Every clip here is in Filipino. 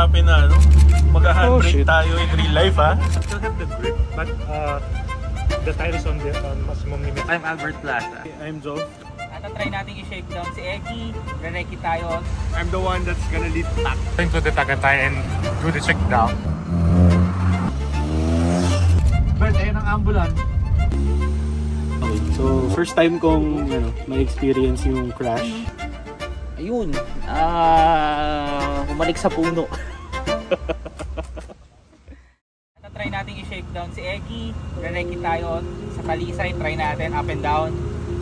happen na, ano? Mag-handbrake tayo in real life, ha? Still have the grip, but the tire is on the maximum limit. I'm Albert Plaza. I'm Joe. Try natin i-shake down si Eggy. Re-reiki tayo. I'm the one that's gonna lead back. Going to the Tagaytay and do the check down. Bert, ayun ang ambulance. Okay, so first time kong ma-experience yung crash. Ayun. Bumalik sa puno. Try natin i-shake down si Eggy. Re-reiki tayo sa Talisay. Try natin up and down.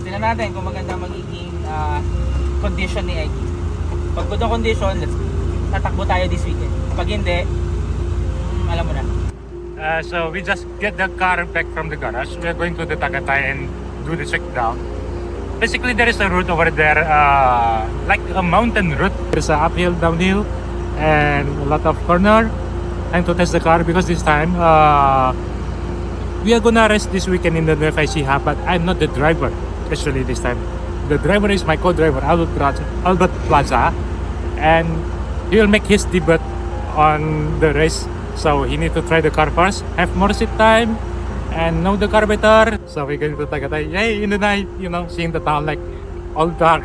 Tingnan natin kung maganda magiging condition ni Eggy. Pag good ang condition, tatakbo tayo this weekend. Pag hindi, alam mo na. So we just get the car back from the garage. We are going to the Tagaytay and do the check down. Basically, there is a route over there, like a mountain route. There's a uphill, downhill, and a lot of corner. Time to test the car because this time we are gonna rest this weekend in the FIC hub, but I'm not the driver. Actually, this time the driver is my co-driver Albert Plaza, and he will make his debut on the race. So he need to try the car first, have more seat time, and know the car better. So we're going to Tagaytay, yay, in the night, seeing the town like all dark.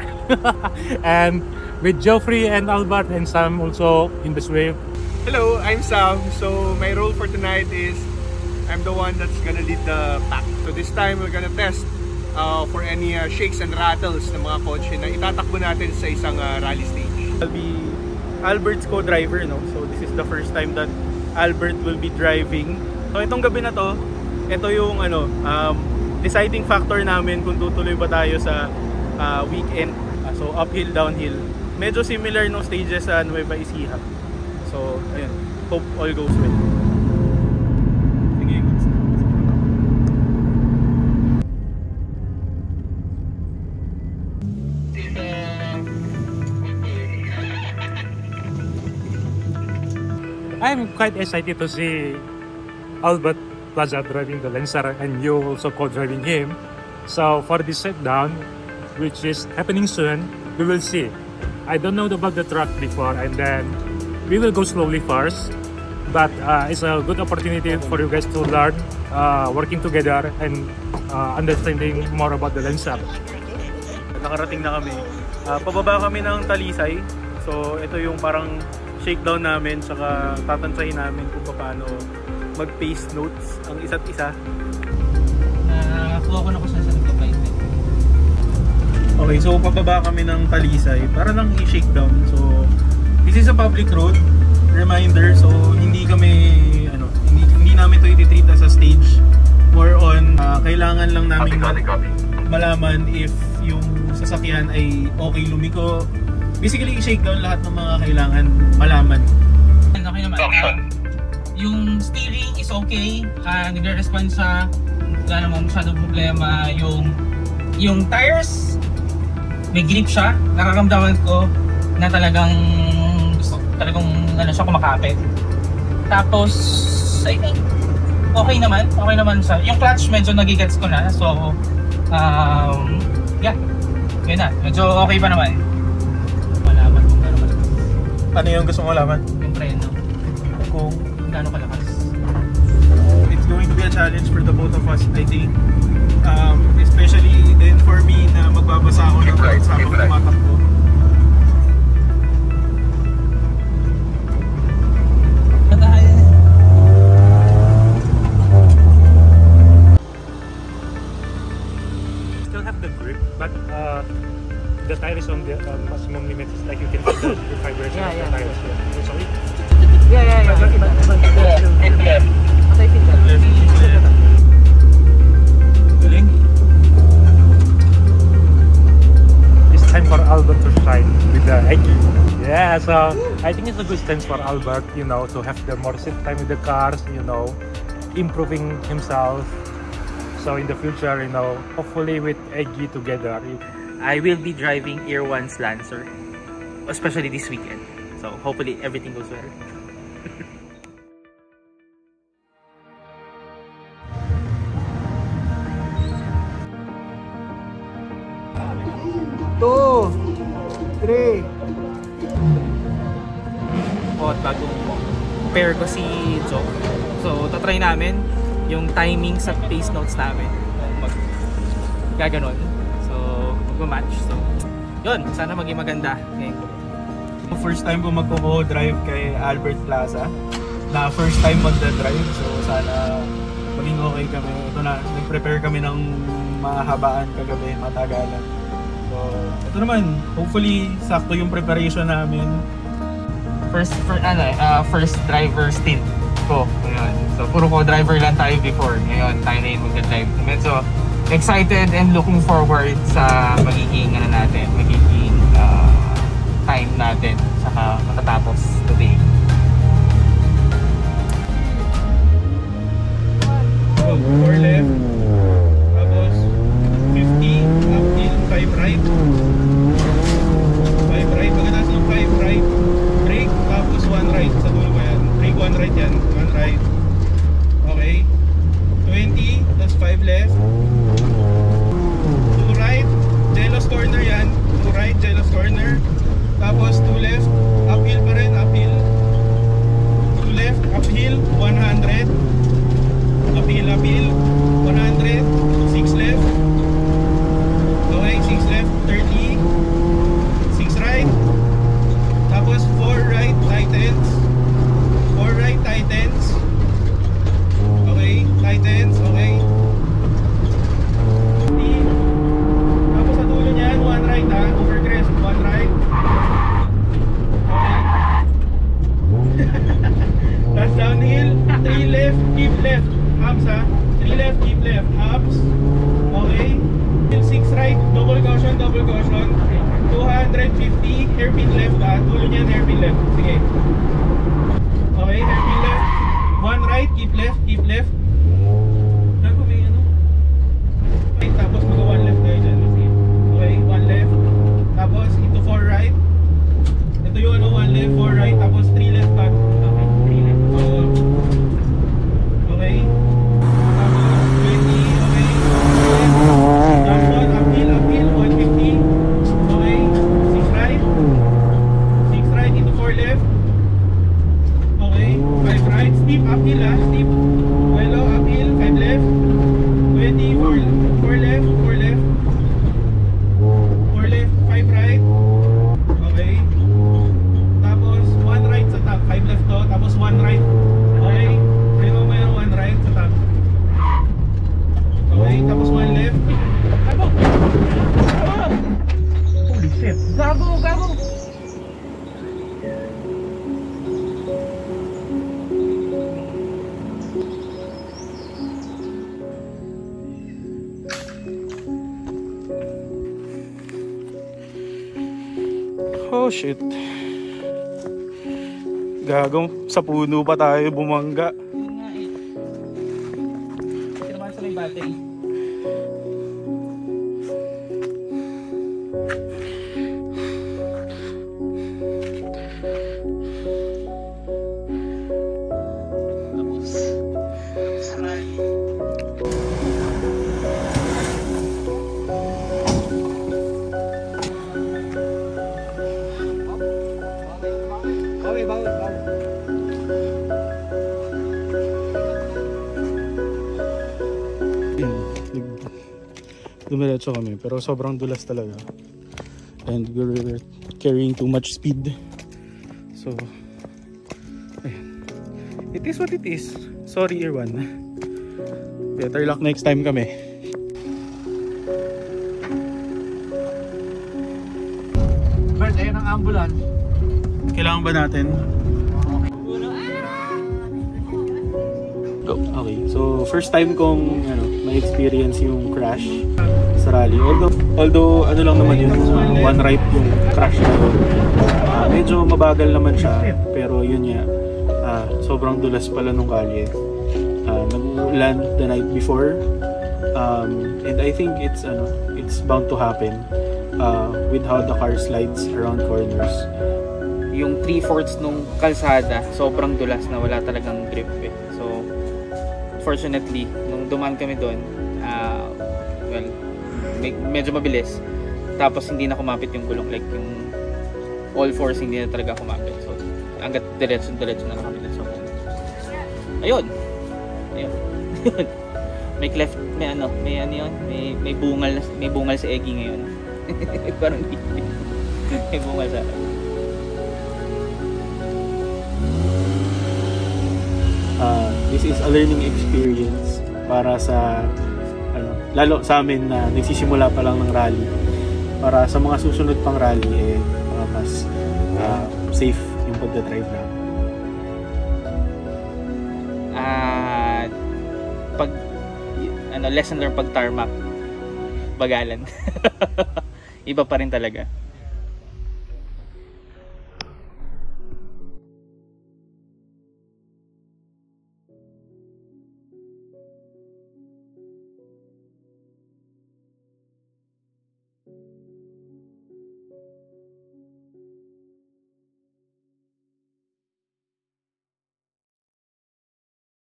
And with Geoffrey and Albert and Sam also in this way. Hello, I'm Sam. So my role for tonight is I'm the one that's gonna lead the pack. So this time we're gonna test for any shakes and rattles ng mga kotse na itatakbo natin sa isang rally stage. I'll be Albert's co-driver, no? So this is the first time that Albert will be driving. So itong gabi na to, ito yung deciding factor namin kung tutuloy ba tayo sa weekend. So uphill, downhill. Medyo similar no stages sa Nueva Ecija. So ayun, hope all goes well. Sige, good. I'm quite excited to see Albert Plaza driving the Lancer and you also co-driving him. So for this set down, which is happening soon, we will see. I don't know about the truck before, and then we will go slowly first. But it's a good opportunity for you guys to learn working together and understanding more about the Lancer. Nakarating na kami. Pababa kami ng Talisay. So ito yung parang shakedown namin, saka tatantsahin namin kung paano mag-pace notes ang isa't isa. Kuha ko na ko sa nagpa-fight. Okay, so pababa kami ng Talisay para lang i-shakedown. So this is a public road, reminder. So hindi kami hindi namin to i-treat as a stage. More on kailangan lang namin malaman if yung sasakyan ay okay lumiko. Basically, i-shakedown lahat ng mga kailangan malaman. Okay naman. Yung steering is okay. Nagre-respond sa wala namang masyadong problema. Yung tires, may grip siya. Nakakamdaman ko na talagang siya kumakapit. Tapos, I think, okay naman siya. Yung clutch medyo nagigets ko na. So, yeah. Yun na. Medyo okay pa naman. Ano yung gusto mo malaman? Yung preno. Kung gaano kalakas. It's going to be a challenge for the both of us, I think. Especially then for me na magbabasa ako ng routes habang tumatakbo. Still have the grip, but the tire is on the maximum limit. Like you can see the vibration of the tires. So it's time for Albert to shine with the Eggy. Yeah, so I think it's a good chance for Albert, to have the more seat time with the cars, improving himself. So in the future, hopefully with Eggy together. I will be driving Air 1's Lancer, especially this weekend. So hopefully everything goes well. 2, 3. Bagong pair ko si Joe. So tatry namin yung timing sa pace notes namin. Gaganon. So mag-match. So yun, sana maging maganda ngayon ko. First time ko magko-drive kay Albert Plaza. Na first time magda-drive, so sana maging okay kami. Ito na, nag-prepare kami ng mahabaan kagabi, matagalan. So ito naman, hopefully sakto yung preparation namin. First driver stint ko ngayon. So puro co-driver lang tayo before. Ngayon tayo na yung magda-drive. So excited and looking forward sa magiging time natin saka matatapos today. So 4 left, tapos 50 uphill, 5 right, 5 right, pagkatapos ng 5 right, brake, tapos 1 right sa dulo ko yan, brake 1 right yan, 1 right, okay, 20, tapos 5 left, 2 right, jealous corner yan, 2 right, jealous corner, tapos 2 left, uphill pa rin, uphill, 2 left, uphill, 100, uphill, 100, 6 left, okay, 6 left, 30, 6 right, tapos 4 right, tightens, 4 right, tightens, okay, tightens, okay, 50, tapos sa dulo niyan, 1 right ha, over crest, 1 right, that's downhill, 3 left, keep left, ups ha, 3 left, keep left, ups, okay, 6 right, double caution, 250, hairpin left ha, dulo niyan hairpin left, sige, okay, hairpin left, 1 right, keep left, naku may ano, right, tapos mag 1 left tayo dyan, sige, okay, 1 left, tapos into 4 right, ito yung ano, 1 left, 4 right, tapos 3 left cut, okay, 3 left, so, okay, tapos 20, okay, jump shot, uphill, 150, okay, 6 right, into 4 left, okay, 5 right, steep, uphill ha, steep, well, uphill, 5 left, 20, 4 left, 5 right, okay, tapos 1 right sa top, 5 left to, tapos 1 right, okay, preno mo yung 1 right sa top, okay, tapos 1 left, holy shit, Gago! oh shit, gagong sa puno pa tayo bumangga. Yun nga eh. Tinamaan sa may battery. Okay, bawal. Dumiretso kami pero sobrang dulas talaga and we're carrying too much speed, so ayan. It is what it is, sorry Irwan, better luck next time kami. Bert, ayun ang ambulance. Kailangan ba natin? Go. Okay, so first time kong ma-experience yung crash sa rally. Although ano lang naman yun, one right yung crash na yun. Medyo mabagal naman siya, pero yun nga, sobrang dulas pala nung kalye. Nag-ulan the night before, and I think it's bound to happen with how the car slides around corners. Yung 3/4 nung kalsada, sobrang dulas na wala talagang grip eh. So, fortunately, nung dumaan kami doon, medyo mabilis. Tapos hindi na kumapit yung gulong, like yung all fours hindi na talaga kumapit. So, hanggat diretso na kami. So, Ayun. Ayun. May cleft, may ano yun, may bungal si Eggy ngayon. Parang may bungal sa this is a learning experience para sa lalo sa amin na nagsisimula pa lang ng rally, para sa mga susunod pang rally mas safe yung pagdadrive namin. Lesson learned pag tarmac, bagalan. Iba pa rin talaga.